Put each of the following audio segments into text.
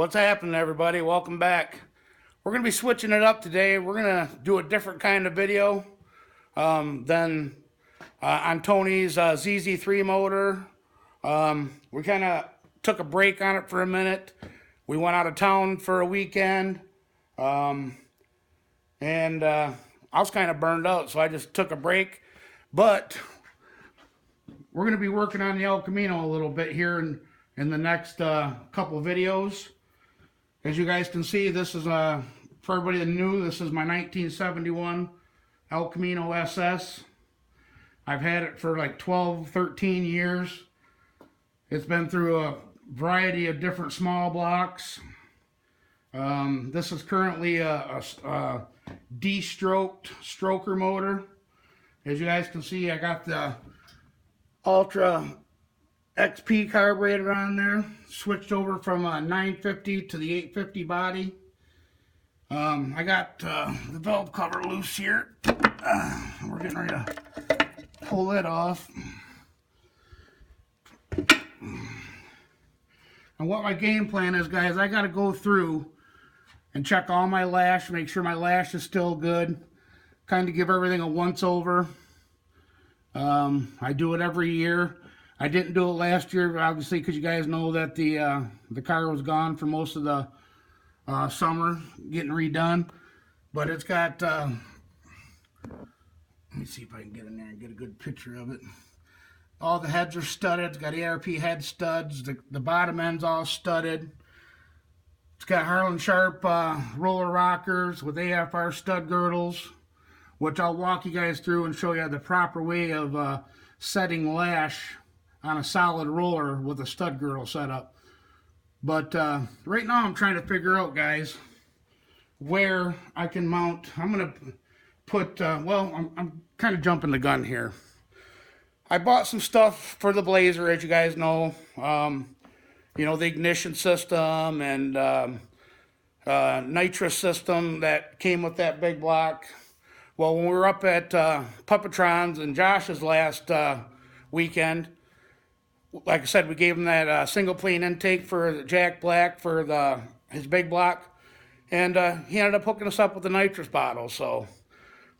What's happening, everybody? Welcome back. We're going to be switching it up today. We're going to do a different kind of video than on Tony's ZZ3 motor. We kind of took a break on it for a minute. We went out of town for a weekend, and I was kind of burned out, so I just took a break. But we're going to be working on the El Camino a little bit here in the next couple videos. As you guys can see, this is, for everybody that knew, this is my 1971 El Camino SS. I've had it for like 12, 13 years. It's been through a variety of different small blocks. This is currently a D-stroked stroker motor. As you guys can see, I got the Ultra XP carburetor on there. Switched over from a 950 to the 850 body. I got the valve cover loose here. We're getting ready to pull it off. And what my game plan is, guys, I got to go through and check all my lash, make sure my lash is still good. Kind of give everything a once over. I do it every year. I didn't do it last year, obviously, because you guys know that the car was gone for most of the summer, getting redone. But it's got, let me see if I can get in there and get a good picture of it. All the heads are studded. It's got ARP head studs. The bottom end's all studded. It's got Harlan Sharp roller rockers with AFR stud girdles, which I'll walk you guys through and show you the proper way of setting lash on a solid roller with a stud girdle setup. But right now I'm trying to figure out, guys, where I can mount. I'm going to put, I'm kind of jumping the gun here. I bought some stuff for the Blazer, as you guys know. You know, the ignition system and nitrous system that came with that big block. Well, when we were up at Puppetron's and Josh's last weekend, like I said, we gave him that single plane intake for Jack Black for his big block, and he ended up hooking us up with the nitrous bottle. So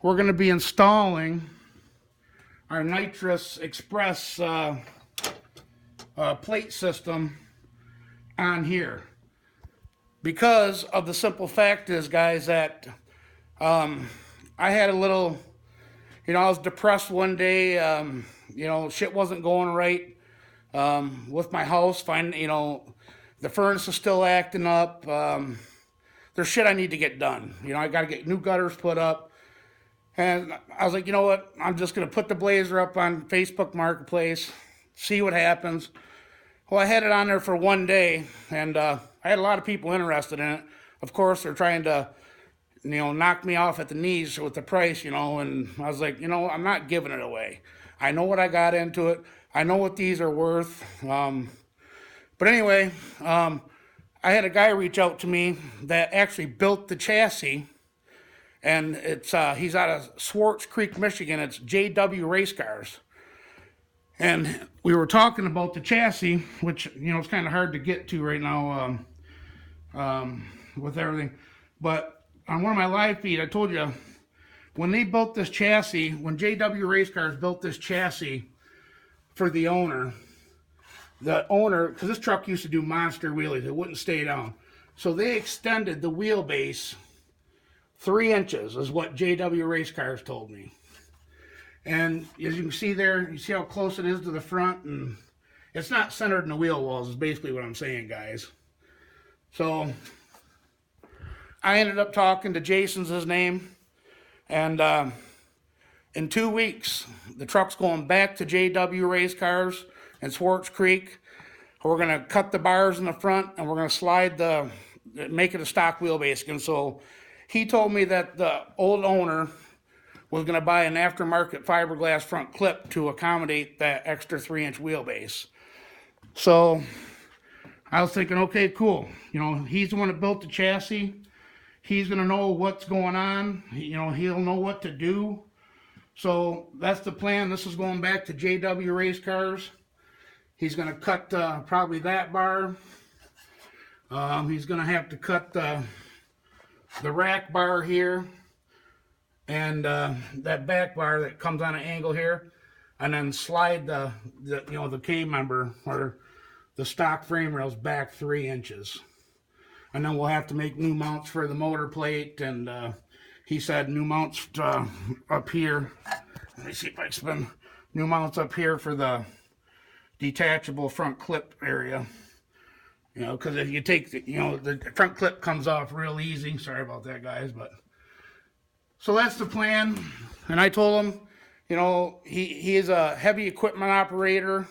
we're going to be installing our nitrous express plate system on here, because of the simple fact is, guys, that I had a little, you know, I was depressed one day. You know, shit wasn't going right with my house. You know, the furnace is still acting up. There's shit I need to get done. You know, I got to get new gutters put up. And I was like, you know what? I'm just going to put the Blazer up on Facebook Marketplace, see what happens. Well, I had it on there for one day, and I had a lot of people interested in it. Of course, they're trying to, you know, knock me off at the knees with the price, you know, and I was like, you know, I'm not giving it away. I know what I got into it. I know what these are worth. But anyway, I had a guy reach out to me that actually built the chassis, and it's he's out of Swartz Creek, Michigan. It's JW Race Cars. And we were talking about the chassis, which, you know, it's kind of hard to get to right now with everything. But on one of my live feed, I told you, when they built this chassis, when JW Race Cars built this chassis for the owner, because this truck used to do monster wheelies, it wouldn't stay down. So they extended the wheelbase 3 inches, is what JW Race Cars told me. And as you can see there, you see how close it is to the front, and it's not centered in the wheel wells, is basically what I'm saying, guys. So I ended up talking to Jason's his name, and in 2 weeks, the truck's going back to JW Race Cars in Swartz Creek. We're going to cut the bars in the front, and we're going to slide make it a stock wheelbase again. So he told me that the old owner was going to buy an aftermarket fiberglass front clip to accommodate that extra 3-inch wheelbase. So I was thinking, okay, cool. You know, he's the one that built the chassis. He's going to know what's going on. You know, he'll know what to do. So that's the plan. This is going back to JW Race Cars. He's going to cut probably that bar. He's going to have to cut the rack bar here and that back bar that comes on an angle here, and then slide the the K member or the stock frame rails back 3 inches. And then we'll have to make new mounts for the motor plate, and he said new mounts up here. Let me see if I can spin. New mounts up here for the detachable front clip area. You know, because if you take the, the front clip comes off real easy. Sorry about that, guys, but so that's the plan. And I told him, he is a heavy equipment operator,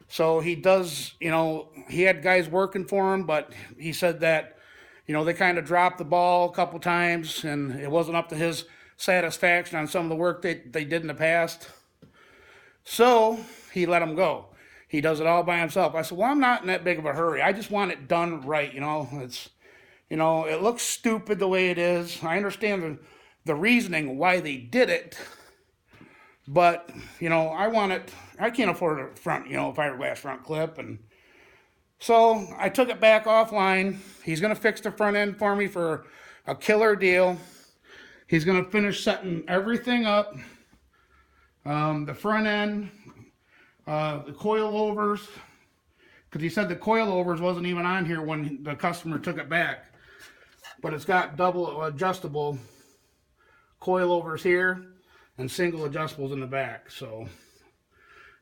so he does, he had guys working for him, but he said that, they kind of dropped the ball a couple times, and it wasn't up to his satisfaction on some of the work they did in the past. So he let him go. He does it all by himself. I said, well, I'm not in that big of a hurry. I just want it done right, It's, it looks stupid the way it is. I understand the reasoning why they did it, but, I want it. I can't afford a front, fiberglass front clip. And so I took it back offline. He's going to fix the front end for me for a killer deal. He's going to finish setting everything up. The front end, the coilovers, because he said the coilovers wasn't even on here when the customer took it back, but it's got double adjustable coilovers here and single adjustables in the back. So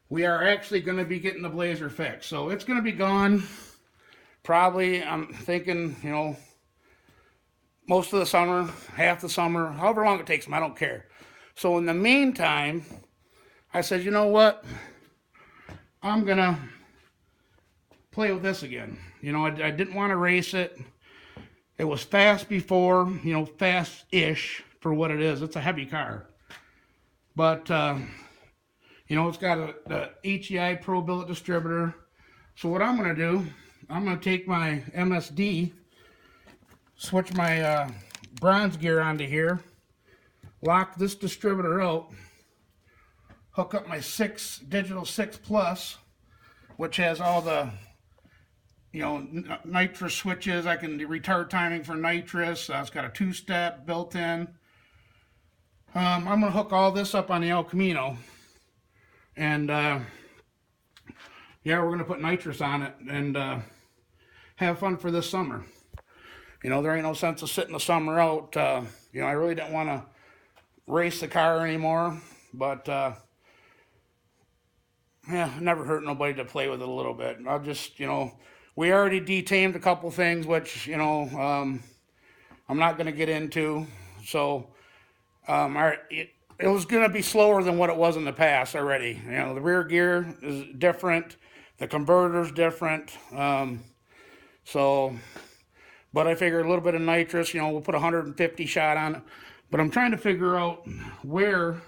we are actually going to be getting the Blazer fixed. So it's going to be gone probably, I'm thinking, most of the summer, half the summer, however long it takes them, I don't care. So in the meantime, I said, you know what? I'm going to play with this again. I didn't want to race it. It was fast before, fast-ish for what it is. It's a heavy car. But, it's got the HEI Pro Billet distributor. So what I'm going to do, I'm going to take my MSD, switch my bronze gear onto here, lock this distributor out, hook up my digital 6 Plus, which has all the, nitrous switches. I can do retard timing for nitrous. It's got a 2-step built in. I'm going to hook all this up on the El Camino. And, yeah, we're going to put nitrous on it and have fun for this summer. There ain't no sense of sitting the summer out. I really didn't want to race the car anymore. But, yeah, never hurt nobody to play with it a little bit. I'll just, we already detamed a couple things, which, I'm not going to get into. So, it was going to be slower than what it was in the past already. The rear gear is different. The converter's different. But I figure a little bit of nitrous, we'll put a 150 shot on it. But I'm trying to figure out where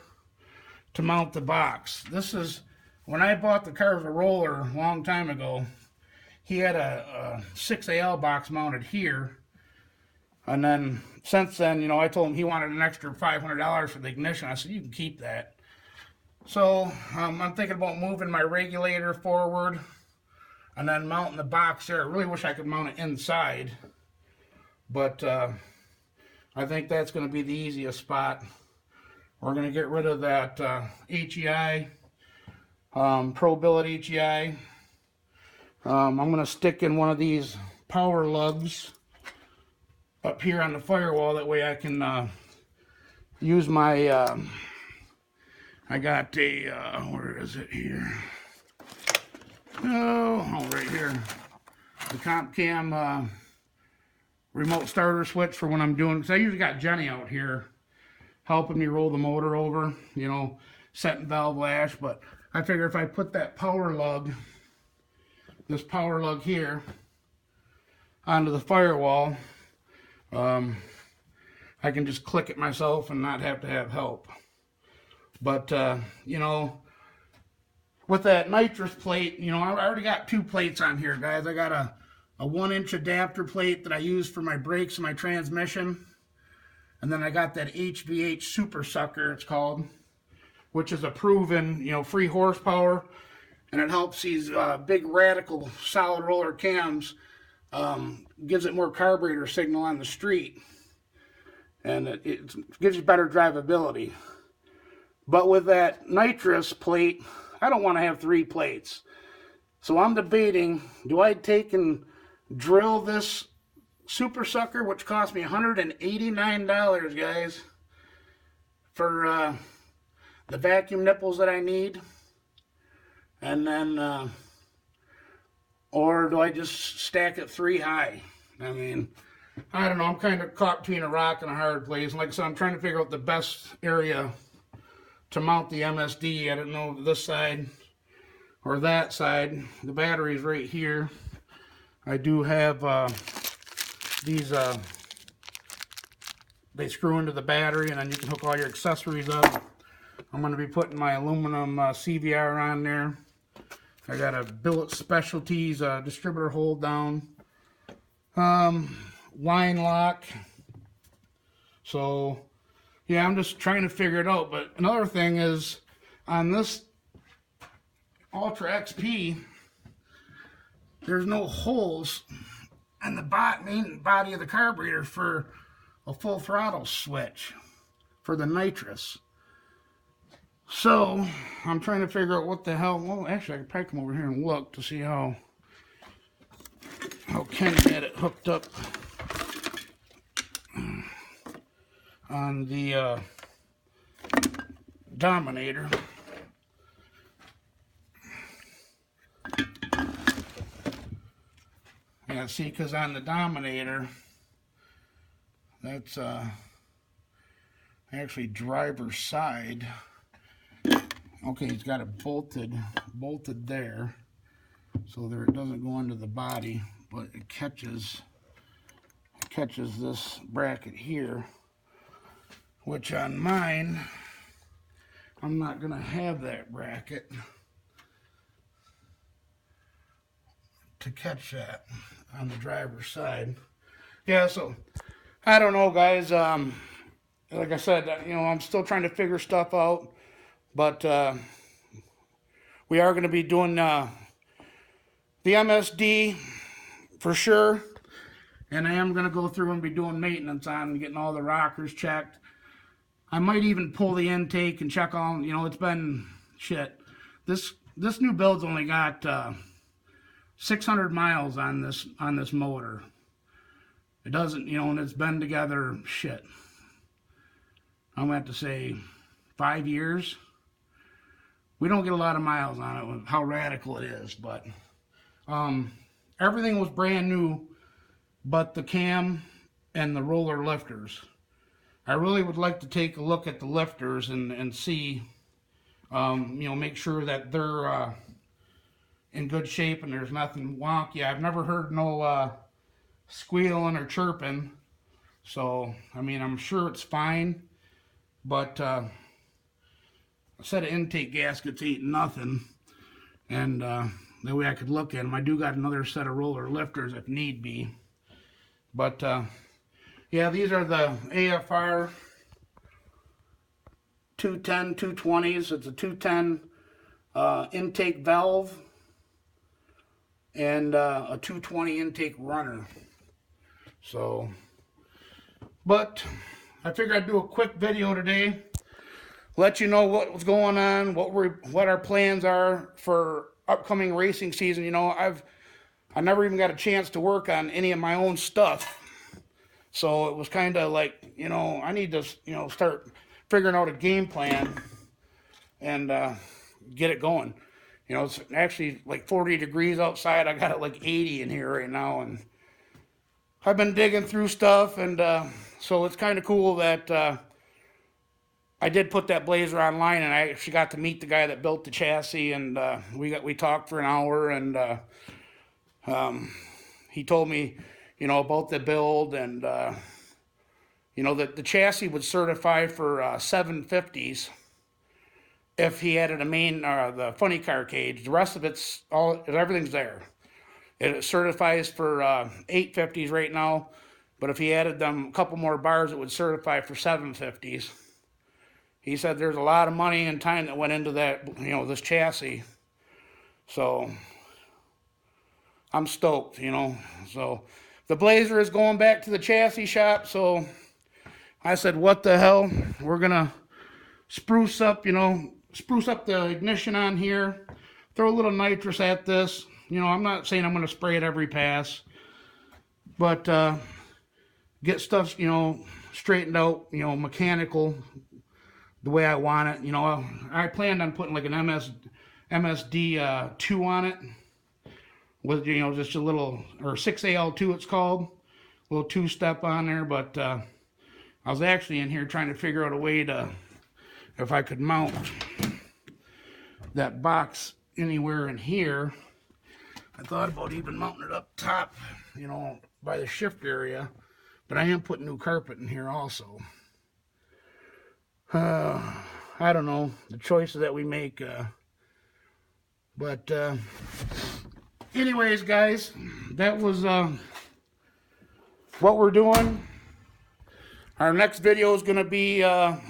to mount the box. This is, when I bought the car as a roller a long time ago, he had a 6AL box mounted here. And then since then, I told him he wanted an extra $500 for the ignition. I said, you can keep that. So I'm thinking about moving my regulator forward and then mounting the box there. I really wish I could mount it inside. But I think that's going to be the easiest spot. We're going to get rid of that HEI, Pro Billet HEI. I'm going to stick in one of these power lugs up here on the firewall. That way I can use my, I got a, where is it here? Oh, right here. The comp cam remote starter switch for when I'm doing, because I usually got Jenny out here helping me roll the motor over, setting valve lash. But I figure if I put that power lug, this power lug here, onto the firewall, I can just click it myself and not have to have help. But, with that nitrous plate, I already got 2 plates on here, guys. I got a 1-inch adapter plate that I use for my brakes and my transmission. And then I got that HVH Super Sucker, it's called, which is a proven, free horsepower. And it helps these big radical solid roller cams gives it more carburetor signal on the street, and it gives you better drivability. But with that nitrous plate, I don't want to have 3 plates. So I'm debating, do I take and drill this super sucker, which cost me $189, guys, for the vacuum nipples that I need, and then, or do I just stack it 3 high? I mean, I don't know. I'm kind of caught between a rock and a hard place. And like I said, I'm trying to figure out the best area to mount the MSD. I don't know this side or that side. The battery's right here. I do have these, they screw into the battery, and then you can hook all your accessories up. I'm going to be putting my aluminum CVR on there. I got a Billet Specialties distributor hold down. Line lock. So, yeah, I'm just trying to figure it out. But another thing is, on this Ultra XP, there's no holes in the main body of the carburetor for a full throttle switch for the nitrous. So, I'm trying to figure out what the hell. Well, actually, I could probably come over here and look to see how Kenny had it hooked up on the Dominator. Yeah, see, because on the Dominator, that's actually driver's side. Okay, he's got it bolted there, so there it doesn't go into the body, but it catches this bracket here, which on mine, I'm not gonna have that bracket to catch that on the driver's side. Yeah, so I don't know, guys. Like I said, I'm still trying to figure stuff out. But we are going to be doing the MSD for sure. And I am going to go through and be doing maintenance on getting all the rockers checked. I might even pull the intake and check all, it's been shit. This new build's only got 600 miles on this motor. It doesn't, and it's been together shit. I'm going to have to say 5 years. We don't get a lot of miles on it with how radical it is, but everything was brand new but the cam and the roller lifters. I really would like to take a look at the lifters and see, make sure that they're in good shape and there's nothing wonky. I've never heard no squealing or chirping, so, I'm sure it's fine, but a set of intake gaskets ain't nothing, and that way I could look at them. I do got another set of roller lifters if need be, but yeah, these are the AFR 210 220s. It's a 210 intake valve and a 220 intake runner. So, but I figured I'd do a quick video today, let you know what was going on, what our plans are for upcoming racing season. I never even got a chance to work on any of my own stuff, so it was kind of like, I need to start figuring out a game plan and get it going. It's actually like 40 degrees outside. I got it like 80 in here right now, and I've been digging through stuff, and so it's kind of cool that I did put that Blazer online, and I actually got to meet the guy that built the chassis, and we talked for an hour, and he told me, about the build, and that the chassis would certify for 750s if he added a main the funny car cage. The rest of everything's there. It certifies for 850s right now, but if he added them a couple more bars, it would certify for 750s. He said there's a lot of money and time that went into that, this chassis. So I'm stoked, you know. So the Blazer is going back to the chassis shop, so I said, what the hell? We're gonna spruce up, you know, spruce up the ignition on here, throw a little nitrous at this. You know, I'm not saying I'm gonna spray it every pass, but get stuff, you know, straightened out, you know, mechanical, the way I want it. You know, I planned on putting like an MSD 2 on it, with, you know, just a little, or 6AL2 it's called, a little 2-step on there. But I was actually in here trying to figure out a way to, if I could mount that box anywhere in here. I thought about even mounting it up top, you know, by the shift area, but I am putting new carpet in here also. I don't know, the choices that we make, but anyways, guys, that was what we're doing. Our next video is going to be,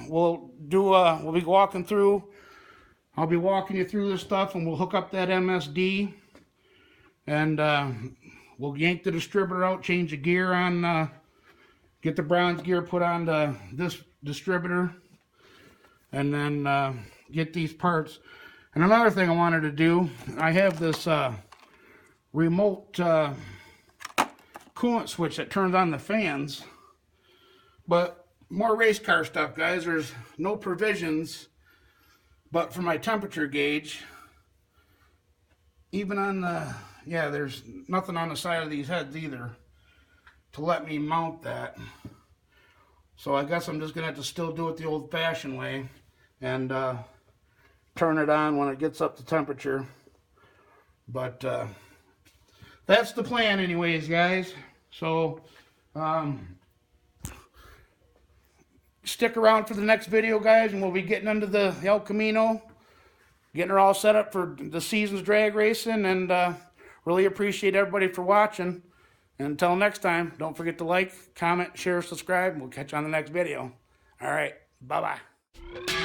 we'll be walking through, I'll be walking you through this stuff, and we'll hook up that MSD, and we'll yank the distributor out, change the gear on, get the bronze gear put on this distributor, and then get these parts. And another thing I wanted to do, I have this remote coolant switch that turns on the fans, but more race car stuff, guys. There's no provisions but for my temperature gauge. Even on the, yeah, there's nothing on the side of these heads either to let me mount that. So I guess I'm just gonna have to still do it the old-fashioned way and turn it on when it gets up to temperature. But that's the plan anyways, guys. So stick around for the next video, guys, and we'll be getting into the El Camino, getting her all set up for the season's drag racing, and really appreciate everybody for watching. And until next time, don't forget to like, comment, share, subscribe, and we'll catch you on the next video. All right, bye-bye.